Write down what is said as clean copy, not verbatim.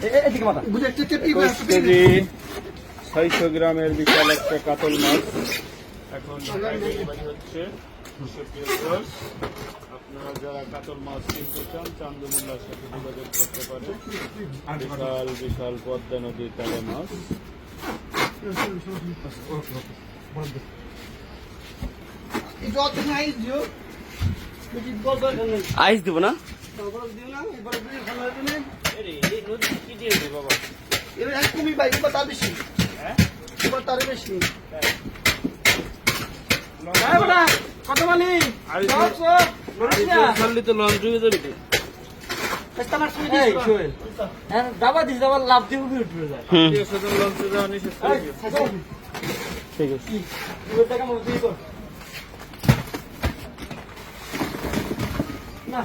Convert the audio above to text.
এদিকে মাথা। 600 গ্রামের বিশাল একটা কাতল মাছ এখন ডেলিভারি হচ্ছে। সুপ্রিয় দর্শক, আপনারা যারা কাতল মাছ কিনতে চান চান্দমুল্লার সাথে যোগাযোগ করতে পারেন। বিশাল বিশাল পদ্মা নদীর তালে মাছ। আইস দিব না? কত মানি? দাবা দিস, দাবা লাভ দিব কি উঠবে যায়। ঠিক আছে, টাকা মতো কর না।